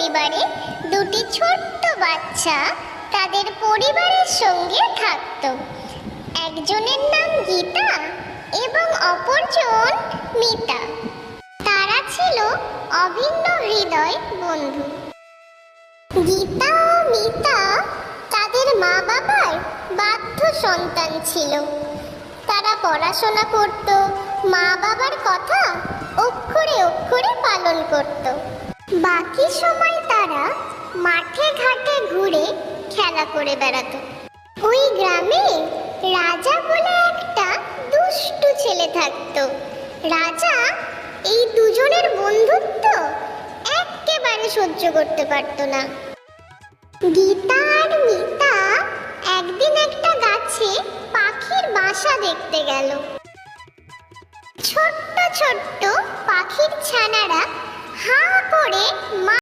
পরিবারে দুটি ছোট্ট বাচ্চা তাদের পরিবারের সঙ্গে থাকত। একজনের নাম গীতা এবং অপরজন মিতা। তারা ছিল অভিন্ন হৃদয় বন্ধু। গীতা ও মিতা তাদের মা বাবার বাধ্য সন্তান ছিল। তারা পড়াশোনা করত, মা বাবার কথা অক্ষরে অক্ষরে পালন করত। বাকি সময় তারা মাঠে ঘাটে ঘুরে খেলা করে বেড়াতো। ওই গ্রামে রাজা বলে একটা দুষ্টু ছেলে থাকতো। রাজা এই দুজনের বন্ধুত্ব একেবারে সহ্য করতে পারতো না। গীতা আর মিতা একদিন একটা গাছে পাখির বাসা দেখতে গেল। ছোট্ট ছোট্ট পাখির ছানারা হাঁ করে